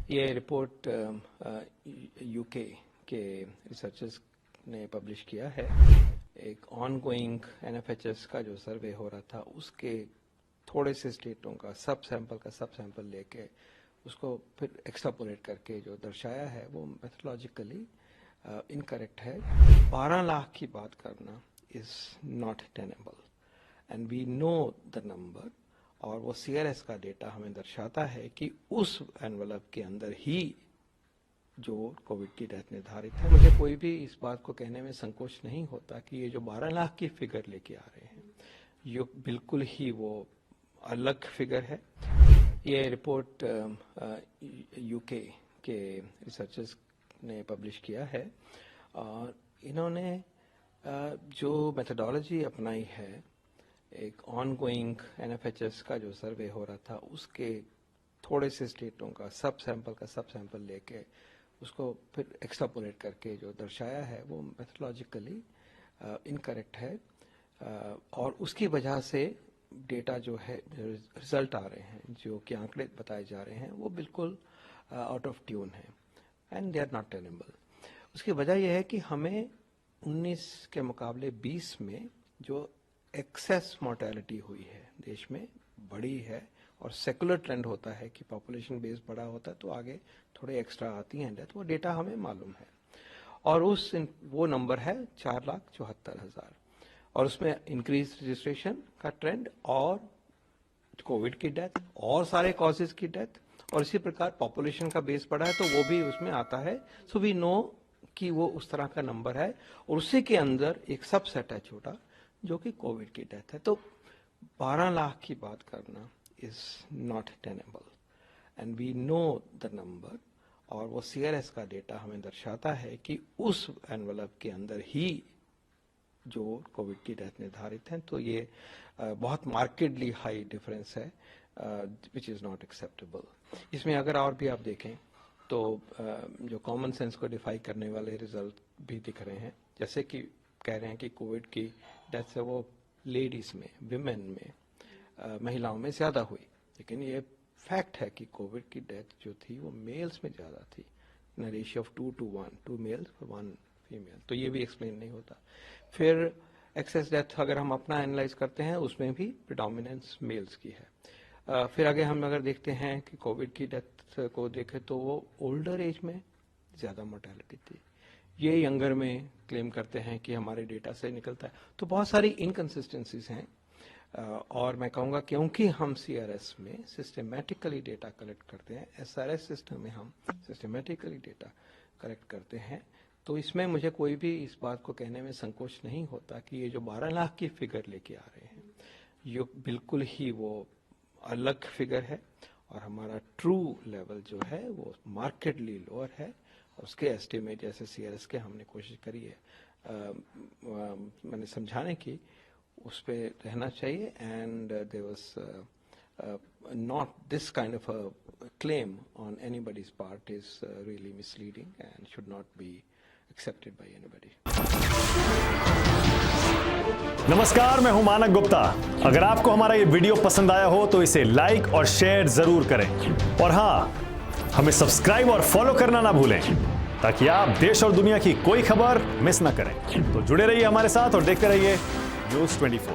ये report UK के researchers ने पब्लिश किया है। एक ऑनगोइंग एनएफएचएस का जो सर्वे हो रहा था उसके थोड़े से स्टेटों का सब सैंपल लेके उसको फिर एक्सट्रापोलेट करके जो दर्शाया है वो मेथोडोलॉजिकली इनकरेक्ट है। 12 लाख की बात करना is not tenable and we know the number, और वो सीआरएस का डेटा हमें दर्शाता है कि उस एनवलप के अंदर ही जो कोविड की डेथ निर्धारित है। मुझे कोई भी इस बात को कहने में संकोच नहीं होता कि ये जो 12 लाख की फिगर लेके आ रहे हैं ये बिल्कुल ही वो अलग फिगर है। ये रिपोर्ट यूके के रिसर्चर्स ने पब्लिश किया है और इन्होंने जो मेथोडोलॉजी अपनाई है, एक ऑनगोइंग एनएफएचएस का जो सर्वे हो रहा था उसके थोड़े से स्टेटों का सब सैंपल लेके उसको फिर एक्सट्रापोलेट करके जो दर्शाया है वो मेथोडोलॉजिकली इनकरेक्ट है, और उसकी वजह से डेटा जो है रिजल्ट आ रहे हैं, जो कि आंकड़े बताए जा रहे हैं वो बिल्कुल आउट ऑफ ट्यून है and they are not tenable. उसकी वजह यह है कि हमें 19 के मुकाबले 20 में जो एक्सेस मोर्टेलिटी हुई है देश में बड़ी है, और सेकुलर ट्रेंड होता है कि पॉपुलेशन बेस बड़ा होता है तो आगे थोड़े एक्स्ट्रा आती हैं डेथ, वो डेटा हमें मालूम है। और वो नंबर है 4,74,000, और उसमें इंक्रीज रजिस्ट्रेशन का ट्रेंड और कोविड की डेथ और सारे कॉजेज की डेथ, और इसी प्रकार पॉपुलेशन का बेस बढ़ा है तो वो भी उसमें आता है। सो वी नो कि वो उस तरह का नंबर है, और उसी के अंदर एक सबसेट है छोटा जो कि कोविड की डेथ है। तो 12 लाख की बात करना is not tenable and we know the number, और वो सीआरएस का डेटा हमें दर्शाता है कि उस एनवलप के अंदर ही जो कोविड की डेथ निर्धारित है। तो ये बहुत मार्केडली हाई डिफरेंस है विच इज़ नॉट एक्सेप्टेबल। इसमें अगर और भी आप देखें तो जो कॉमन सेंस को डिफाई करने वाले रिजल्ट भी दिख रहे हैं, जैसे कि कह रहे हैं कि कोविड की डेथ है वो लेडीज में, विमेन में, महिलाओं में ज़्यादा हुई, लेकिन ये फैक्ट है कि कोविड की डेथ जो थी वो मेल्स में ज़्यादा थी, in ratio of 2 to 1, 2 males for 1 female. तो ये भी एक्सप्लेन नहीं होता। फिर एक्सेस डेथ अगर हम अपना एनालाइज करते हैं उसमें भी प्रिडोमिनेंस मेल्स की है। फिर आगे हम अगर देखते हैं कि कोविड की डेथ को देखें तो वो ओल्डर एज में ज़्यादा मोर्टेलिटी थी, ये यंगर में क्लेम करते हैं कि हमारे डेटा से निकलता है। तो बहुत सारी इनकन्सिस्टेंसीज हैं, और मैं कहूँगा क्योंकि हम सीआरएस में सिस्टमेटिकली डेटा कलेक्ट करते हैं, एसआरएस सिस्टम में हम सिस्टमेटिकली डेटा कलेक्ट करते हैं, तो इसमें मुझे कोई भी इस बात को कहने में संकोच नहीं होता कि ये जो 12 लाख की फिगर लेके आ रहे हैं ये बिल्कुल ही वो अलग फिगर है, और हमारा ट्रू लेवल जो है वो मार्केटली लोअर है। और उसके एस्टिमेट जैसे सीआरएस के हमने कोशिश करी है मैंने समझाने की, उस पे रहना चाहिए। And there was not this kind of a claim on anybody's part is really misleading and should not be accepted by anybody. नमस्कार, मैं हूं मानक गुप्ता। अगर आपको हमारा ये वीडियो पसंद आया हो तो इसे लाइक और शेयर जरूर करें, और हां, हमें सब्सक्राइब और फॉलो करना ना भूलें ताकि आप देश और दुनिया की कोई खबर मिस ना करें। तो जुड़े रहिए हमारे साथ और देखते रहिए न्यूज़ 24।